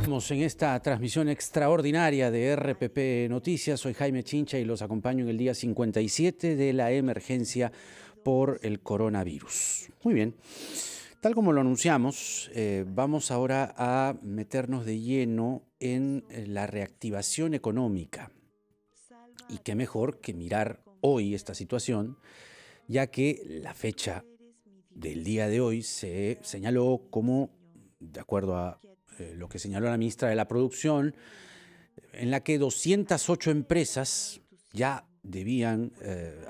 Estamos en esta transmisión extraordinaria de RPP Noticias. Soy Jaime Chincha y los acompaño en el día 57 de la emergencia por el coronavirus. Muy bien. Tal como lo anunciamos, vamos ahora a meternos de lleno en la reactivación económica. Y qué mejor que mirar hoy esta situación, ya que la fecha del día de hoy se señaló como, de acuerdo a lo que señaló la ministra de la Producción, en la que 208 empresas ya debían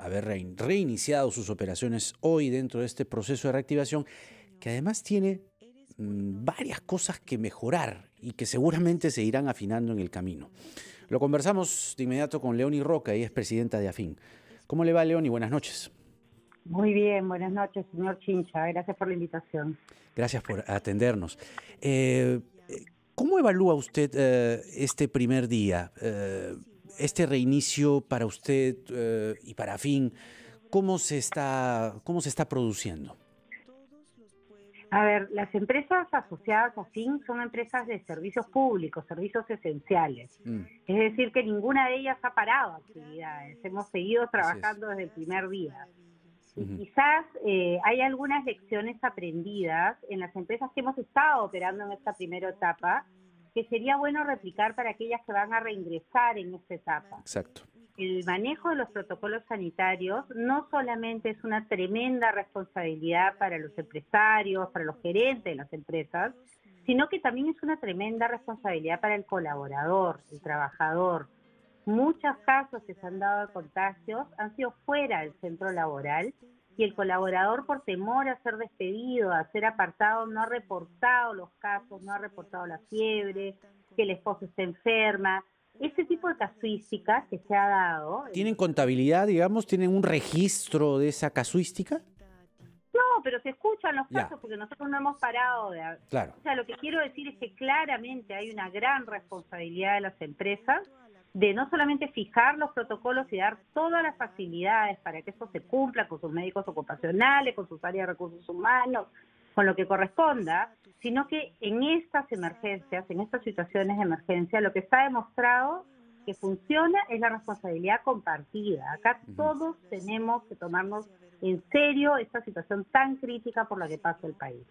haber reiniciado sus operaciones hoy dentro de este proceso de reactivación, que además tiene varias cosas que mejorar y que seguramente se irán afinando en el camino. Lo conversamos de inmediato con Leonie Roca, ella es presidenta de AFIN. ¿Cómo le va, Leonie? Buenas noches. Muy bien, buenas noches, señor Chincha. Gracias por la invitación. Gracias por atendernos. ¿Cómo evalúa usted este primer día, este reinicio para usted y para AFIN? ¿Cómo se está produciendo? A ver, las empresas asociadas a AFIN son empresas de servicios públicos, servicios esenciales. Es decir, que ninguna de ellas ha parado actividades. Hemos seguido trabajando desde el primer día. Y quizás hay algunas lecciones aprendidas en las empresas que hemos estado operando en esta primera etapa que sería bueno replicar para aquellas que van a reingresar en esta etapa. Exacto. El manejo de los protocolos sanitarios no solamente es una tremenda responsabilidad para los empresarios, para los gerentes de las empresas, sino que también es una tremenda responsabilidad para el colaborador, el trabajador. Muchos casos que se han dado de contagios han sido fuera del centro laboral y el colaborador, por temor a ser despedido, a ser apartado, no ha reportado los casos, no ha reportado la fiebre, que el esposo está enferma. Ese tipo de casuísticas que se ha dado... ¿Tienen contabilidad, digamos? ¿Tienen un registro de esa casuística? No, pero se escuchan los casos porque nosotros no hemos parado de... Claro. O sea, lo que quiero decir es que claramente hay una gran responsabilidad de las empresas de no solamente fijar los protocolos y dar todas las facilidades para que eso se cumpla con sus médicos ocupacionales, con sus áreas de recursos humanos, con lo que corresponda, sino que en estas emergencias, en estas situaciones de emergencia, lo que está demostrado que funciona es la responsabilidad compartida. Acá todos tenemos que tomarnos en serio esta situación tan crítica por la que pasa el país.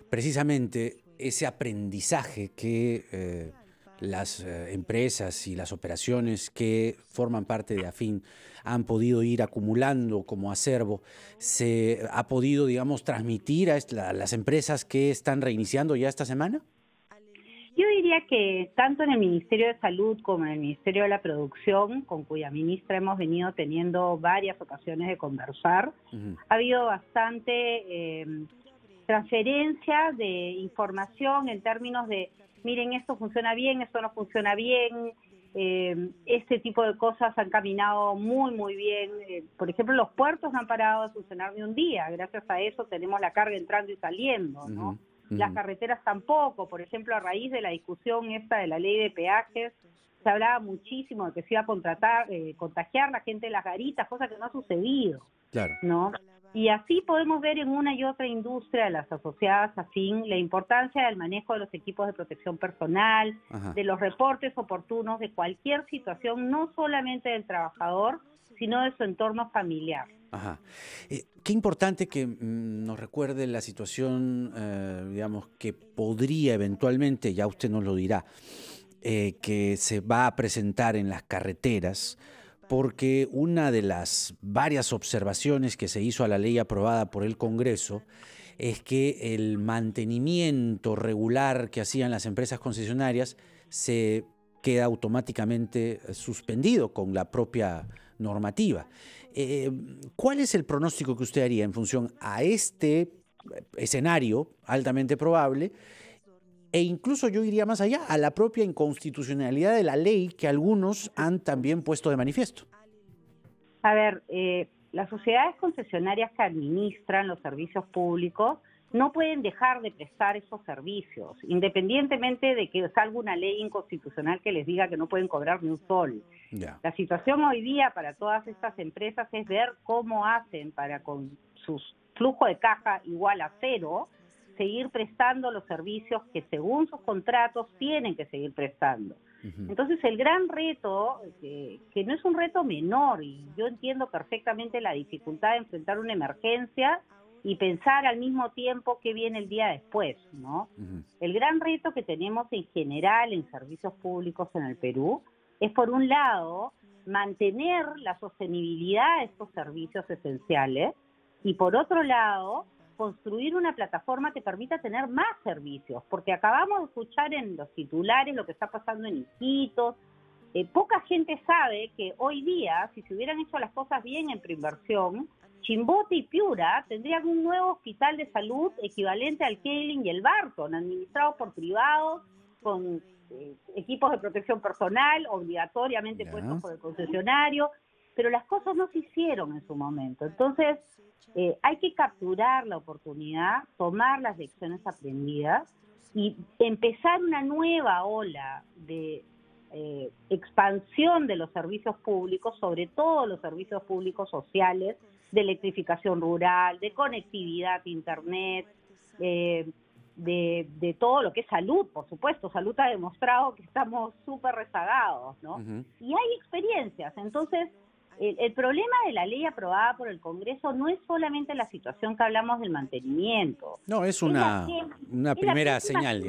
Precisamente ese aprendizaje que las empresas y las operaciones que forman parte de AFIN han podido ir acumulando como acervo, ¿se ha podido, digamos, transmitir a las empresas que están reiniciando ya esta semana? Yo diría que tanto en el Ministerio de Salud como en el Ministerio de la Producción, con cuya ministra hemos venido teniendo varias ocasiones de conversar, ha habido bastante transferencia de información en términos de, miren, esto funciona bien, esto no funciona bien, este tipo de cosas han caminado muy bien. Por ejemplo, los puertos no han parado de funcionar ni un día, gracias a eso tenemos la carga entrando y saliendo, ¿no? Las carreteras tampoco. Por ejemplo, a raíz de la discusión esta de la ley de peajes, se hablaba muchísimo de que se iba a contagiar la gente de las garitas, cosa que no ha sucedido, Claro. ¿no? Y así podemos ver en una y otra industria de las asociadas a AFIN la importancia del manejo de los equipos de protección personal, de los reportes oportunos de cualquier situación, no solamente del trabajador, sino de su entorno familiar. Qué importante que nos recuerde la situación, digamos, que podría eventualmente, ya usted nos lo dirá, que se va a presentar en las carreteras, porque una de las varias observaciones que se hizo a la ley aprobada por el Congreso es que el mantenimiento regular que hacían las empresas concesionarias se queda automáticamente suspendido con la propia normativa. ¿Cuál es el pronóstico que usted haría en función a este escenario altamente probable e incluso yo iría más allá, a la propia inconstitucionalidad de la ley que algunos han también puesto de manifiesto? A ver, las sociedades concesionarias que administran los servicios públicos no pueden dejar de prestar esos servicios, independientemente de que salga una ley inconstitucional que les diga que no pueden cobrar ni un sol. La situación hoy día para todas estas empresas es ver cómo hacen para, con su flujo de caja igual a cero, seguir prestando los servicios que según sus contratos tienen que seguir prestando. Entonces el gran reto, que no es un reto menor, y yo entiendo perfectamente la dificultad de enfrentar una emergencia y pensar al mismo tiempo qué viene el día después, ¿no? El gran reto que tenemos en general en servicios públicos en el Perú es, por un lado, mantener la sostenibilidad de estos servicios esenciales y, por otro lado, construir una plataforma que permita tener más servicios, porque acabamos de escuchar en los titulares lo que está pasando en Iquitos. Poca gente sabe que hoy día, si se hubieran hecho las cosas bien en preinversión, Chimbote y Piura tendrían un nuevo hospital de salud equivalente al Keirin y el Barton, administrados por privados, con equipos de protección personal, obligatoriamente puestos por el concesionario, pero las cosas no se hicieron en su momento. Entonces, hay que capturar la oportunidad, tomar las lecciones aprendidas y empezar una nueva ola de expansión de los servicios públicos, sobre todo los servicios públicos sociales, de electrificación rural, de conectividad, internet, de todo lo que es salud, por supuesto. Salud ha demostrado que estamos súper rezagados, ¿no? Y hay experiencias. Entonces, el problema de la ley aprobada por el Congreso no es solamente la situación que hablamos del mantenimiento. No, es una primera señal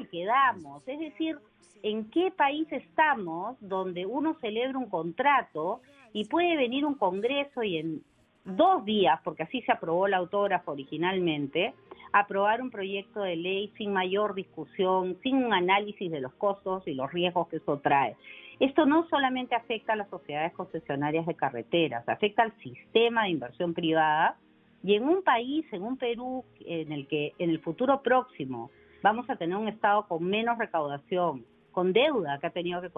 que damos. Es decir, ¿en qué país estamos donde uno celebra un contrato y puede venir un Congreso y en 2 días, porque así se aprobó la autógrafa originalmente, aprobar un proyecto de ley sin mayor discusión, sin un análisis de los costos y los riesgos que eso trae? Esto no solamente afecta a las sociedades concesionarias de carreteras, afecta al sistema de inversión privada, y en un país, en un Perú, en el que en el futuro próximo vamos a tener un Estado con menos recaudación, con deuda que ha tenido que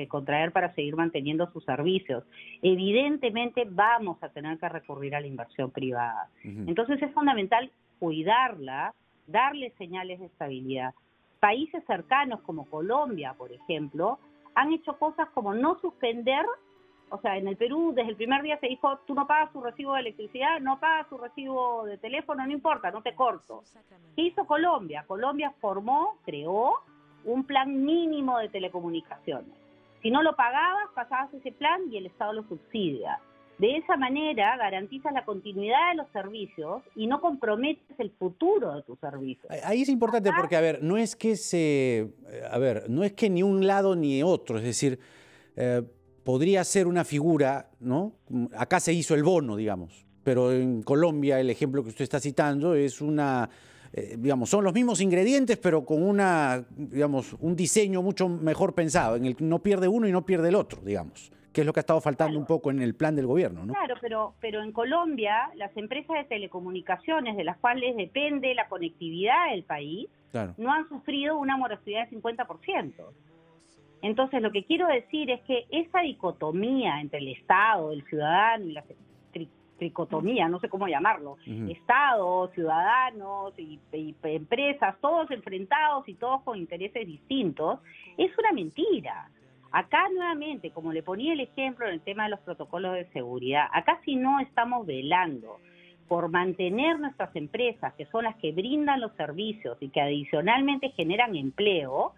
contraer para seguir manteniendo sus servicios, evidentemente vamos a tener que recurrir a la inversión privada. Entonces es fundamental cuidarla, darle señales de estabilidad. Países cercanos como Colombia, por ejemplo, han hecho cosas como no suspender. O sea, en el Perú desde el primer día se dijo, tú no pagas tu recibo de electricidad, no pagas tu recibo de teléfono, no importa, no te corto. ¿Qué hizo Colombia? Colombia creó un plan mínimo de telecomunicaciones. Si no lo pagabas, pasabas ese plan y el Estado lo subsidia. De esa manera garantizas la continuidad de los servicios y no comprometes el futuro de tus servicios. Ahí es importante porque, a ver, no es que ni un lado ni otro, es decir, podría ser una figura, ¿no? Acá se hizo el bono, digamos, pero en Colombia el ejemplo que usted está citando es digamos, son los mismos ingredientes, pero con un diseño mucho mejor pensado, en el que no pierde uno y no pierde el otro, digamos, que es lo que ha estado faltando un poco en el plan del gobierno, ¿no? Claro, pero en Colombia las empresas de telecomunicaciones, de las cuales depende la conectividad del país, no han sufrido una morosidad del 50%. Entonces, lo que quiero decir es que esa dicotomía entre el Estado, el ciudadano y la tricotomía, no sé cómo llamarlo, Estado, ciudadanos y empresas, todos enfrentados y todos con intereses distintos, es una mentira. Acá nuevamente, como le ponía el ejemplo en el tema de los protocolos de seguridad, acá si no estamos velando por mantener nuestras empresas, que son las que brindan los servicios y que adicionalmente generan empleo,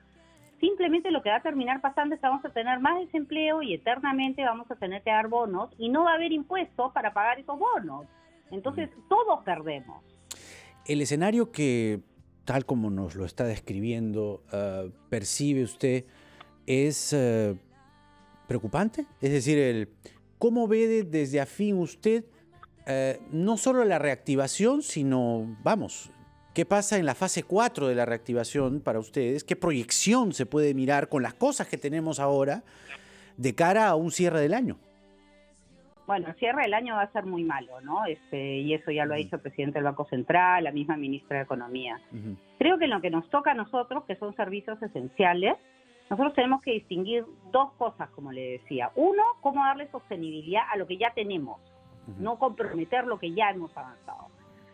simplemente lo que va a terminar pasando es que vamos a tener más desempleo y eternamente vamos a tener que dar bonos y no va a haber impuestos para pagar esos bonos. Entonces, todos perdemos. El escenario que, tal como nos lo está describiendo, percibe usted, es preocupante. Es decir, ¿cómo ve desde afín usted no solo la reactivación, sino, ¿qué pasa en la fase 4 de la reactivación para ustedes? ¿Qué proyección se puede mirar con las cosas que tenemos ahora de cara a un cierre del año? Bueno, el cierre del año va a ser muy malo, ¿no? Y eso ya lo ha dicho el presidente del Banco Central, la misma ministra de Economía. Creo que en lo que nos toca a nosotros, que son servicios esenciales, nosotros tenemos que distinguir 2 cosas, como le decía. Uno, cómo darle sostenibilidad a lo que ya tenemos, no comprometer lo que ya hemos avanzado.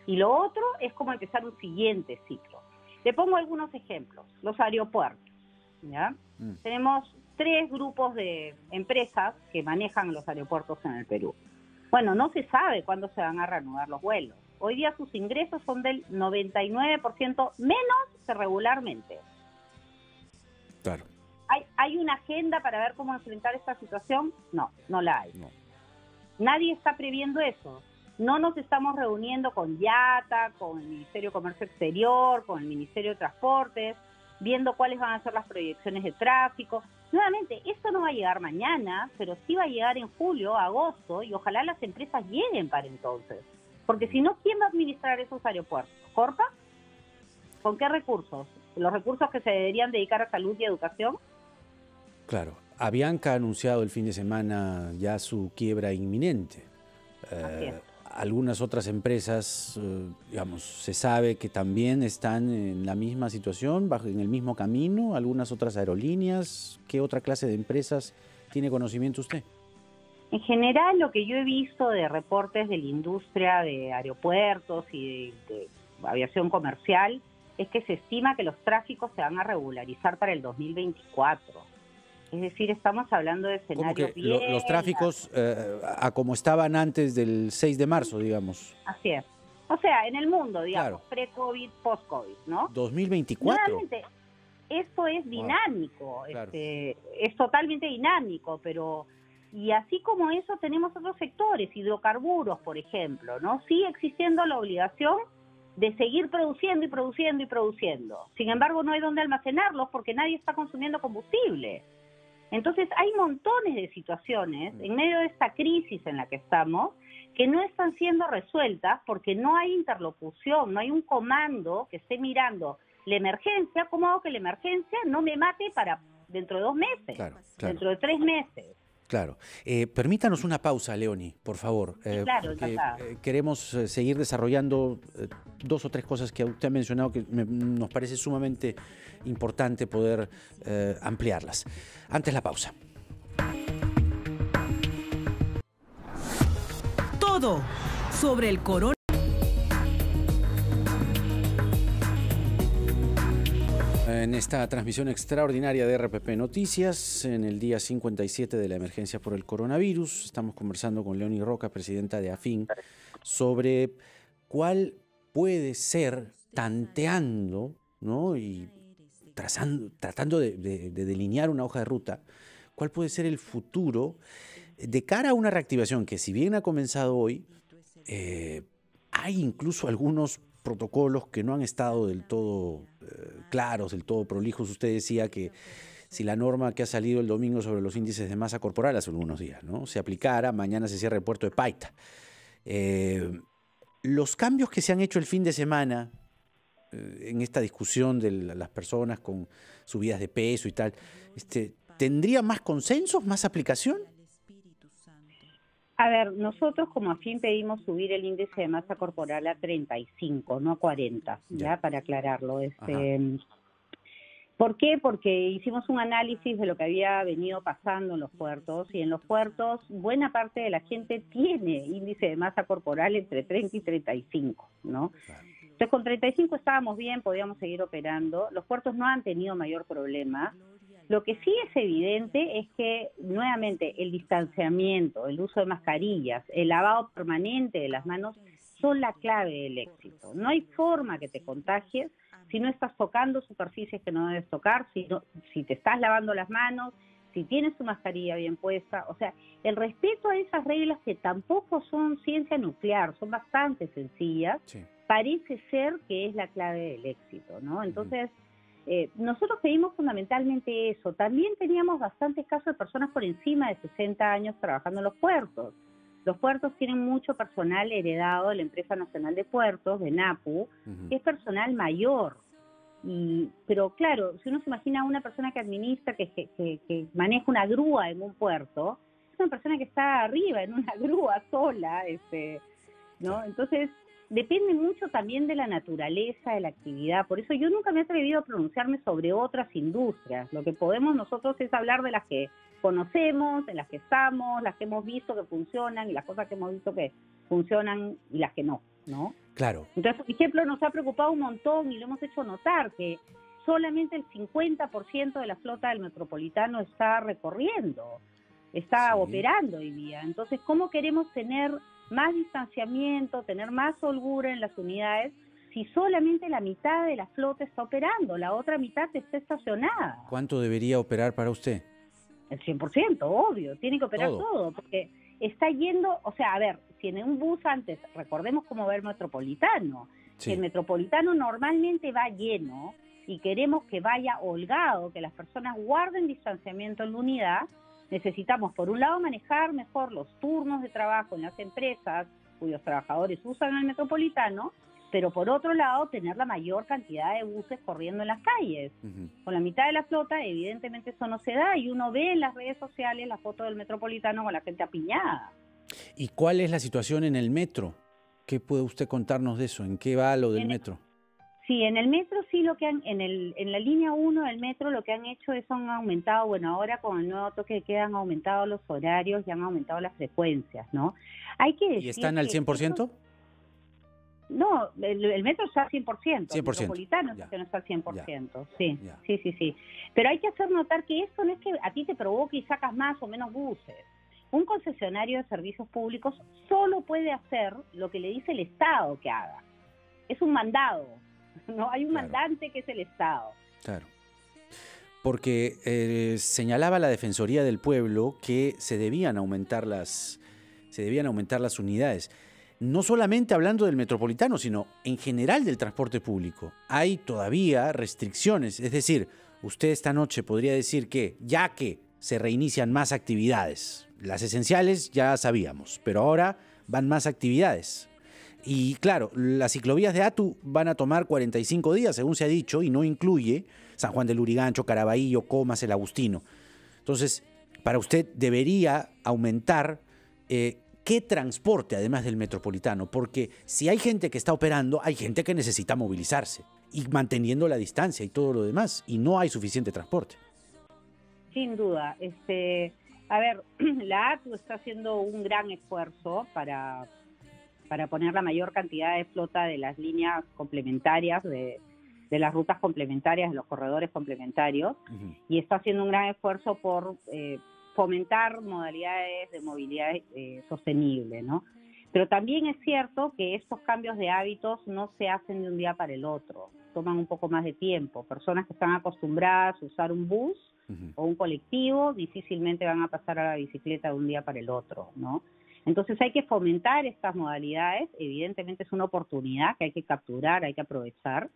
Y lo otro es cómo empezar un siguiente ciclo. Le pongo algunos ejemplos. Los aeropuertos, ¿ya? Tenemos 3 grupos de empresas que manejan los aeropuertos en el Perú. Bueno, no se sabe cuándo se van a reanudar los vuelos, Hoy día sus ingresos son del 99% menos que regularmente. Claro. ¿Hay una agenda para ver cómo enfrentar esta situación? No, no la hay. No. Nadie está previendo eso. No nos estamos reuniendo con IATA, con el Ministerio de Comercio Exterior, con el Ministerio de Transportes, viendo cuáles van a ser las proyecciones de tráfico. Nuevamente, esto no va a llegar mañana, pero sí va a llegar en julio, agosto, y ojalá las empresas lleguen para entonces. Porque si no, ¿quién va a administrar esos aeropuertos? ¿Corpa? ¿Con qué recursos? ¿Los recursos que se deberían dedicar a salud y educación? Claro. Avianca ha anunciado el fin de semana ya su quiebra inminente. Así es. Algunas otras empresas, digamos, se sabe que también están en la misma situación, en el mismo camino. Algunas otras aerolíneas. ¿Qué otra clase de empresas tiene conocimiento usted? En general, lo que yo he visto de reportes de la industria de aeropuertos y de aviación comercial es que se estima que los tráficos se van a regularizar para el 2024. Es decir, estamos hablando de escenarios ¿Cómo que bien... los tráficos a como estaban antes del 6 de marzo, digamos? Así es. O sea, en el mundo, digamos, Claro. pre-COVID, post-COVID, ¿no? 2024. Nuevamente, esto es dinámico, Claro. es totalmente dinámico, pero... Y así como eso tenemos otros sectores, hidrocarburos, por ejemplo, ¿no? Sigue existiendo la obligación de seguir produciendo y produciendo y produciendo. Sin embargo, no hay dónde almacenarlos porque nadie está consumiendo combustible. Entonces, hay montones de situaciones en medio de esta crisis en la que estamos que no están siendo resueltas porque no hay interlocución, no hay un comando que esté mirando la emergencia. ¿Cómo hago que la emergencia no me mate para dentro de 2 meses, Claro. dentro de 3 meses? Claro. Permítanos una pausa, Leoni, por favor. Sí, claro, porque encantada. queremos seguir desarrollando 2 o 3 cosas que usted ha mencionado que nos parece sumamente importante poder ampliarlas. Antes la pausa. Todo sobre el coronavirus. En esta transmisión extraordinaria de RPP Noticias, en el día 57 de la emergencia por el coronavirus, estamos conversando con Leoni Roca, presidenta de AFIN, sobre cuál puede ser, tanteando, ¿no? Y tratando de delinear una hoja de ruta, cuál puede ser el futuro de cara a una reactivación que, si bien ha comenzado hoy, hay incluso algunos protocolos que no han estado del todo claros, del todo prolijos. Usted decía que si la norma que ha salido el domingo sobre los índices de masa corporal hace algunos días, ¿no?, se aplicara, mañana se cierra el puerto de Paita. Los cambios que se han hecho el fin de semana en esta discusión de las personas con subidas de peso y tal, ¿tendría más consensos, más aplicación? A ver, nosotros como AFIN pedimos subir el índice de masa corporal a 35, no a 40, ya para aclararlo. ¿Por qué? Porque hicimos un análisis de lo que había venido pasando en los puertos, y en los puertos buena parte de la gente tiene índice de masa corporal entre 30 y 35, ¿no? Claro. Entonces con 35 estábamos bien, podíamos seguir operando, los puertos no han tenido mayor problema. Lo que sí es evidente es que, nuevamente, el distanciamiento, el uso de mascarillas, el lavado permanente de las manos son la clave del éxito. No hay forma que te contagies si no estás tocando superficies que no debes tocar, si te estás lavando las manos, si tienes tu mascarilla bien puesta. O sea, el respeto a esas reglas, que tampoco son ciencia nuclear, son bastante sencillas, sí, parece ser que es la clave del éxito, ¿no? Entonces... nosotros pedimos fundamentalmente eso. También teníamos bastantes casos de personas por encima de 60 años trabajando en los puertos. Los puertos tienen mucho personal heredado de la Empresa Nacional de Puertos, de NAPU, que es personal mayor. Pero claro, si uno se imagina a una persona que administra, que maneja una grúa en un puerto, es una persona que está arriba en una grúa sola, ¿no? Entonces... depende mucho también de la naturaleza de la actividad. Por eso yo nunca me he atrevido a pronunciarme sobre otras industrias. Lo que podemos nosotros es hablar de las que conocemos, en las que estamos, las que hemos visto que funcionan y las cosas que hemos visto que funcionan y las que no, ¿no? Claro. Entonces, por ejemplo, nos ha preocupado un montón y lo hemos hecho notar que solamente el 50% de la flota del Metropolitano está recorriendo. está Sí. operando hoy día. Entonces, ¿cómo queremos tener más distanciamiento, tener más holgura en las unidades si solamente la mitad de la flota está operando, la otra mitad está estacionada? ¿Cuánto debería operar para usted? El 100%, obvio, tiene que operar Todo. todo, porque está yendo, o sea, a ver, si en un bus antes, recordemos cómo va el Metropolitano, Sí. el Metropolitano normalmente va lleno y queremos que vaya holgado, que las personas guarden distanciamiento en la unidad, necesitamos por un lado manejar mejor los turnos de trabajo en las empresas cuyos trabajadores usan el Metropolitano, pero por otro lado tener la mayor cantidad de buses corriendo en las calles. Ujú. Con la mitad de la flota, evidentemente eso no se da y uno ve en las redes sociales la foto del Metropolitano con la gente apiñada. ¿Y cuál es la situación en el metro? ¿Qué puede usted contarnos de eso? ¿En qué va lo del En- metro? Sí, en el metro sí lo que han, en la línea 1 del metro lo que han hecho es han aumentado, bueno, ahora con el nuevo toque de queda han aumentado los horarios y han aumentado las frecuencias, ¿no? Hay que decir ¿Y están al que 100%? no, el metro está al 100%, 100%, el metropolitano es ya. el que no está al 100%, sí, Ya. sí. Pero hay que hacer notar que esto no es que a ti te provoque y sacas más o menos buses. Un concesionario de servicios públicos solo puede hacer lo que le dice el Estado que haga. Es un mandado, ¿no? Hay un Claro. mandante que es el Estado. Claro. Porque señalaba la Defensoría del Pueblo que se debían aumentar las unidades. No solamente hablando del metropolitano, sino en general del transporte público. Hay todavía restricciones. Es decir, usted esta noche podría decir que ya que se reinician más actividades, las esenciales ya sabíamos, pero ahora van más actividades. Y claro, las ciclovías de ATU van a tomar 45 días, según se ha dicho, y no incluye San Juan del Lurigancho, Caraballo, Comas, El Agustino. Entonces, para usted debería aumentar qué transporte, además del metropolitano, porque si hay gente que está operando, hay gente que necesita movilizarse y manteniendo la distancia y todo lo demás, y no hay suficiente transporte. Sin duda. A ver, la ATU está haciendo un gran esfuerzo para poner la mayor cantidad de flota de las líneas complementarias, de las rutas complementarias, de los corredores complementarios, y está haciendo un gran esfuerzo por fomentar modalidades de movilidad sostenible, ¿no? Pero también es cierto que estos cambios de hábitos no se hacen de un día para el otro, toman un poco más de tiempo. Personas que están acostumbradas a usar un bus o un colectivo difícilmente van a pasar a la bicicleta de un día para el otro, ¿no? Entonces hay que fomentar estas modalidades, evidentemente es una oportunidad que hay que capturar, hay que aprovechar,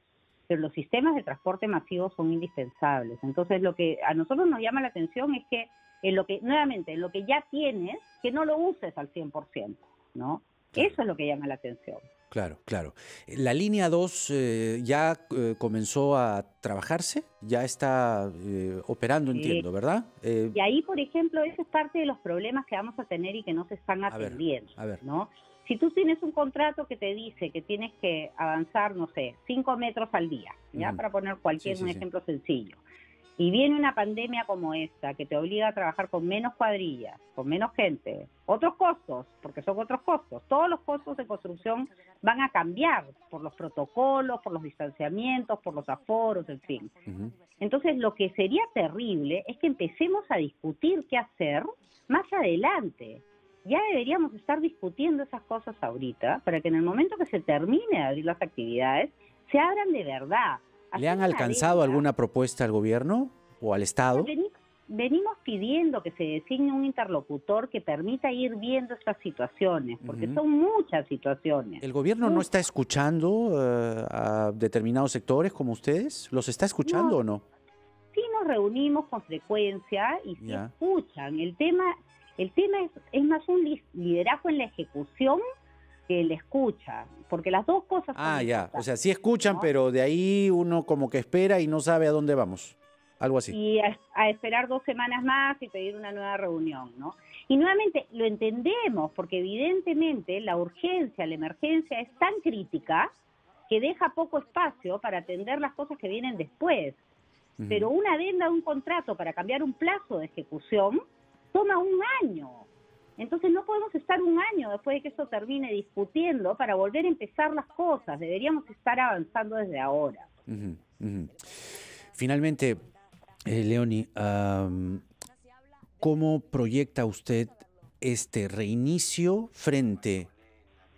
pero los sistemas de transporte masivo son indispensables. Entonces lo que a nosotros nos llama la atención es que nuevamente, en lo que ya tienes, que no lo uses al 100%, ¿no? Claro. Eso es lo que llama la atención. Claro, claro. La línea 2 ya comenzó a trabajarse, ya está operando, Sí. entiendo, ¿verdad? Y ahí, por ejemplo, ese es parte de los problemas que vamos a tener y que no se están atendiendo, a ver. ¿no? Si tú tienes un contrato que te dice que tienes que avanzar, no sé, 5 metros al día, ¿ya? Para poner un ejemplo sencillo. Y viene una pandemia como esta, que te obliga a trabajar con menos cuadrillas, con menos gente, otros costos, porque son otros costos. Todos los costos de construcción van a cambiar por los protocolos, por los distanciamientos, por los aforos, en fin. Entonces, lo que sería terrible es que empecemos a discutir qué hacer más adelante. Ya deberíamos estar discutiendo esas cosas ahorita, para que en el momento que se termine de abrir las actividades, se abran de verdad. ¿Le han alcanzado alguna propuesta al gobierno o al Estado? Venimos pidiendo que se designe un interlocutor que permita ir viendo estas situaciones, porque son muchas situaciones. ¿El gobierno no está escuchando a determinados sectores como ustedes? ¿Los está escuchando o no? Sí nos reunimos con frecuencia y sí escuchan. El tema es más un liderazgo en la ejecución que le escucha, porque las dos cosas son importantes, o sea, sí escuchan, ¿no? pero de ahí uno como que espera y no sabe a dónde vamos, algo así. Y a esperar 2 semanas más y pedir una nueva reunión, ¿no? Y nuevamente, lo entendemos, porque evidentemente la urgencia, la emergencia es tan crítica que deja poco espacio para atender las cosas que vienen después. Pero una adenda de un contrato para cambiar un plazo de ejecución toma 1 año. Entonces no podemos estar 1 año después de que eso termine discutiendo para volver a empezar las cosas. Deberíamos estar avanzando desde ahora. Finalmente, Leonie, ¿cómo proyecta usted este reinicio frente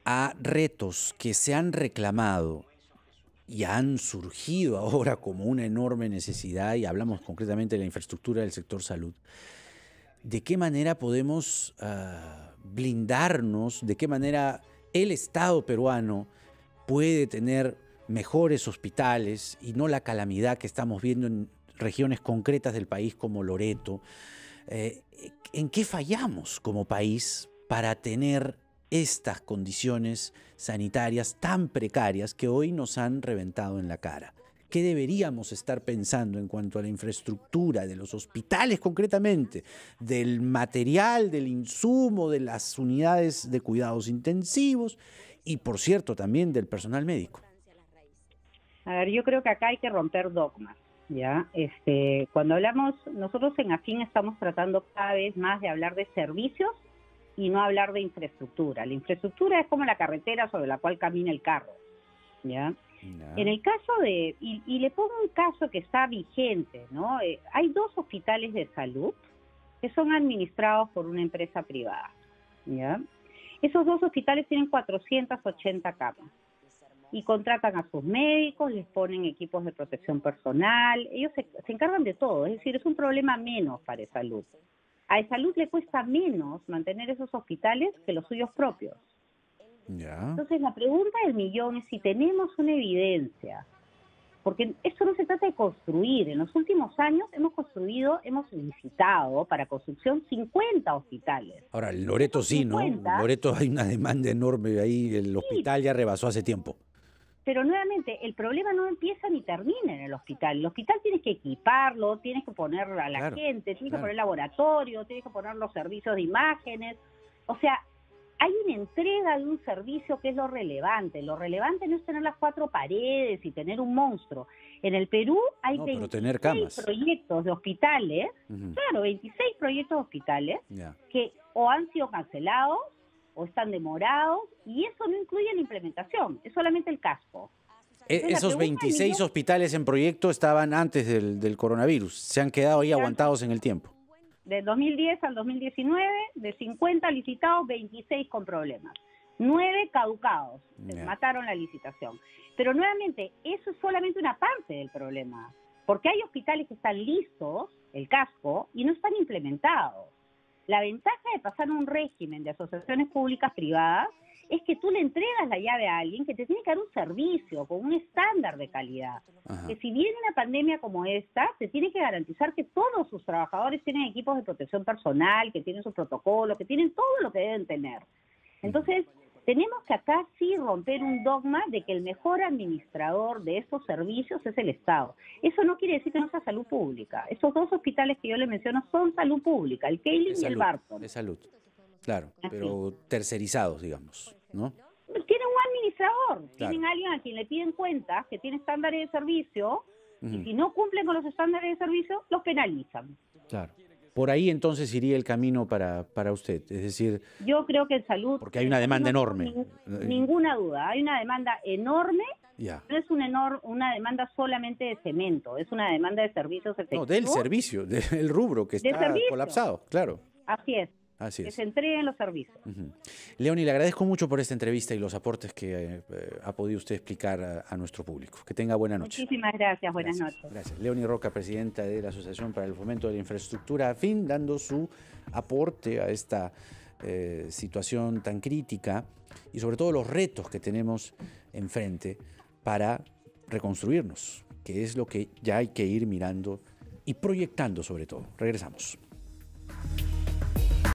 a retos que se han reclamado y han surgido ahora como una enorme necesidad, y hablamos concretamente de la infraestructura del sector salud? ¿De qué manera podemos blindarnos? ¿De qué manera el Estado peruano puede tener mejores hospitales y no la calamidad que estamos viendo en regiones concretas del país como Loreto? ¿En qué fallamos como país para tener estas condiciones sanitarias tan precarias que hoy nos han reventado en la cara? ¿Qué deberíamos estar pensando en cuanto a la infraestructura de los hospitales concretamente, del material, del insumo, de las unidades de cuidados intensivos y, por cierto, también del personal médico? A ver, yo creo que acá hay que romper dogmas, ¿ya? Cuando hablamos, nosotros en AFIN estamos tratando cada vez más de hablar de servicios y no hablar de infraestructura. La infraestructura es como la carretera sobre la cual camina el carro, ¿ya? No. En el caso de, y le pongo un caso que está vigente, ¿no? Hay 2 hospitales de salud que son administrados por una empresa privada, ¿ya? Esos 2 hospitales tienen 480 camas y contratan a sus médicos, les ponen equipos de protección personal, ellos se encargan de todo, es decir, es un problema menos para salud. A salud le cuesta menos mantener esos hospitales que los suyos propios. Ya. Entonces la pregunta del millón es si tenemos una evidencia, porque esto no se trata de construir. En los últimos años hemos licitado para construcción 50 hospitales. Ahora, en Loreto sí, 50, ¿no? En Loreto hay una demanda enorme ahí, el hospital ya rebasó hace tiempo. Pero nuevamente, el problema no empieza ni termina en el hospital. El hospital tienes que equiparlo, tienes que poner a la gente, tienes que poner laboratorio, tienes que poner los servicios de imágenes. O sea, hay una entrega de un servicio que es lo relevante. Lo relevante no es tener las 4 paredes y tener un monstruo. En el Perú hay 26 proyectos de hospitales, claro, 26 proyectos de hospitales que o han sido cancelados o están demorados, y eso no incluye la implementación, es solamente el casco. Entonces, esos 26 hospitales en proyecto estaban antes del coronavirus, se han quedado ahí aguantados en el tiempo. Del 2010 al 2019, de 50 licitados, 26 con problemas. 9 caducados, mataron la licitación. Pero nuevamente, eso es solamente una parte del problema, porque hay hospitales que están listos, el casco, y no están implementados. La ventaja de pasar un régimen de asociaciones públicas privadas es que tú le entregas la llave a alguien que te tiene que dar un servicio con un estándar de calidad. Que si viene una pandemia como esta, te tiene que garantizar que todos sus trabajadores tienen equipos de protección personal, que tienen su protocolo, que tienen todo lo que deben tener. Entonces, tenemos que acá sí romper un dogma de que el mejor administrador de estos servicios es el Estado. Eso no quiere decir que no sea salud pública. Esos 2 hospitales que yo le menciono son salud pública, el Keilig y el Barton. Es salud, claro, pero tercerizados, digamos, ¿no? Tienen un administrador, tienen alguien a quien le piden cuentas, que tiene estándares de servicio, y si no cumplen con los estándares de servicio, los penalizan. Claro. Por ahí entonces iría el camino para usted, es decir... Yo creo que en salud... Porque hay una demanda enorme. Ninguna duda, hay una demanda enorme, no es una demanda solamente de cemento, es una demanda de servicios efectivos. No, del servicio, del rubro que está colapsado, claro. Así es. Así que es. Se entreguen los servicios. Leonie, le agradezco mucho por esta entrevista y los aportes que ha podido usted explicar a nuestro público. Que tenga buena noche. Muchísimas gracias, buenas noches. Gracias. Leonie Roca, presidenta de la Asociación para el Fomento de la Infraestructura AFIN, dando su aporte a esta situación tan crítica y sobre todo los retos que tenemos enfrente para reconstruirnos, que es lo que ya hay que ir mirando y proyectando sobre todo. Regresamos.